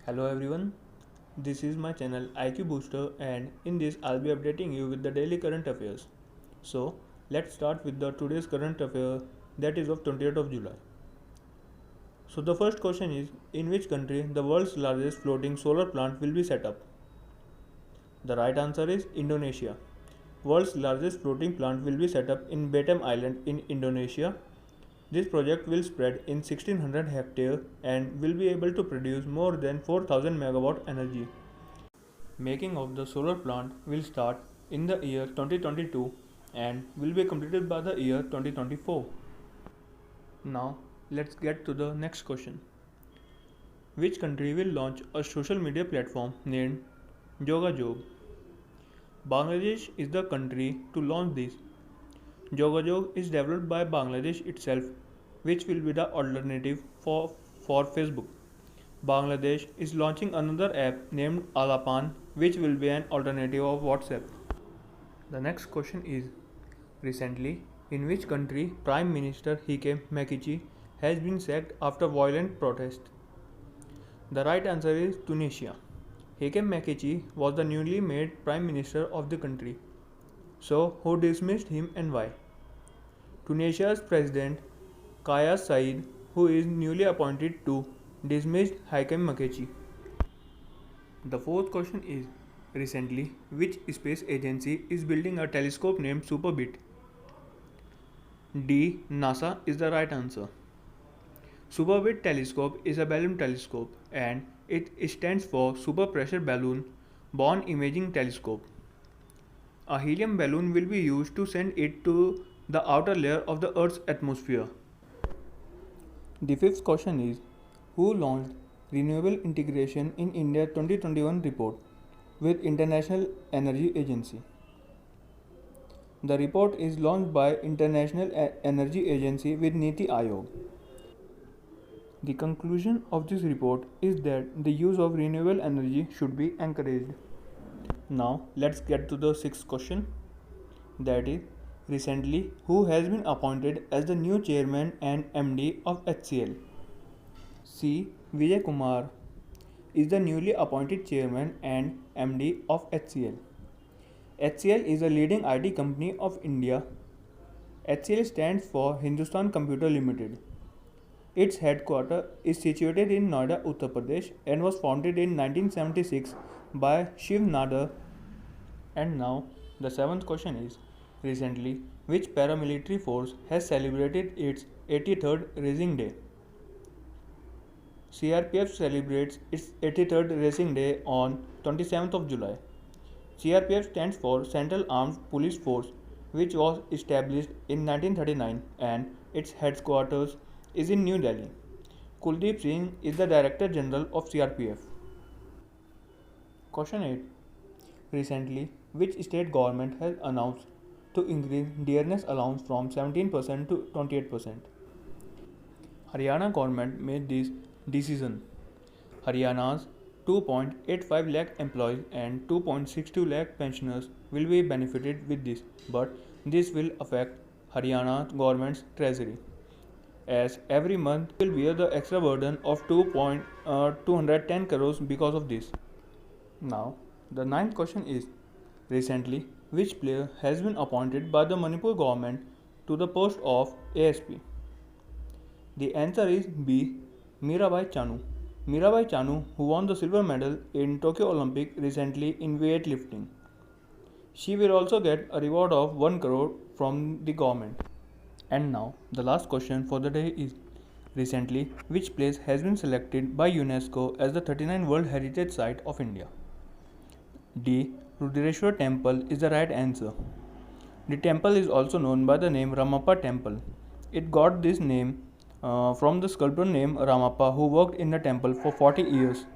Hello everyone, this is my channel IQ Booster and in this I'll be updating you with the daily current affairs. So let's start with the today's current affair that is of 28th of July. So the first question is, in which country the world's largest floating solar plant will be set up? The right answer is Indonesia. World's largest floating plant will be set up in Batam Island in Indonesia. This project will spread in 1600 hectares and will be able to produce more than 4000 megawatt energy. Making of the solar plant will start in the year 2022 and will be completed by the year 2024. Now let's get to the next question. Which country will launch a social media platform named Jogajog? Bangladesh is the country to launch this. Jogajog is developed by Bangladesh itself, which will be the alternative for Facebook. Bangladesh is launching another app named Alapan, which will be an alternative of WhatsApp. The next question is, recently, in which country Prime Minister Hichem Mekichi has been sacked after violent protest? The right answer is Tunisia. Hichem Mekichi was the newly made Prime Minister of the country. So, who dismissed him and why? Tunisia's President Kais Saied, who is newly appointed to, dismissed Hichem Mekichi. The fourth question is, recently, which space agency is building a telescope named SuperBit? D. NASA is the right answer. SuperBit telescope is a balloon telescope and it stands for Super Pressure Balloon Borne Imaging Telescope. A helium balloon will be used to send it to the outer layer of the Earth's atmosphere. The fifth question is, who launched Renewable Integration in India 2021 report with International Energy Agency? The report is launched by International Energy Agency with Niti Aayog. The conclusion of this report is that the use of renewable energy should be encouraged. Now let's get to the sixth question, that is, recently who has been appointed as the new chairman and MD of HCL? C. Vijay Kumar is the newly appointed chairman and MD of HCL. HCL is a leading IT company of India. HCL stands for Hindustan Computer Limited. Its headquarters is situated in Noida, Uttar Pradesh and was founded in 1976 by Shiv Nadar. And now the seventh question is, recently which paramilitary force has celebrated its 83rd Racing Day? CRPF celebrates its 83rd Racing Day on 27th of July. CRPF stands for Central Armed Police Force, which was established in 1939 and its headquarters is in New Delhi. Kuldeep Singh is the Director General of CRPF. Question 8. Recently, which state government has announced to increase dearness allowance from 17% to 28%? Haryana government made this decision. Haryana's 2.85 lakh employees and 2.62 lakh pensioners will be benefited with this, but this will affect Haryana government's treasury, as every month will bear the extra burden of 210 crores because of this. Now, the ninth question is, recently which player has been appointed by the Manipur government to the post of ASP? The answer is B. Mirabai Chanu. Mirabai Chanu, who won the silver medal in Tokyo Olympic recently in weightlifting. She will also get a reward of 1 crore from the government. And now, the last question for the day is, recently which place has been selected by UNESCO as the 39th World Heritage Site of India? D. Rudreshwar Temple is the right answer. The temple is also known by the name Ramappa Temple. It got this name from the sculptor named Ramappa, who worked in the temple for 40 years.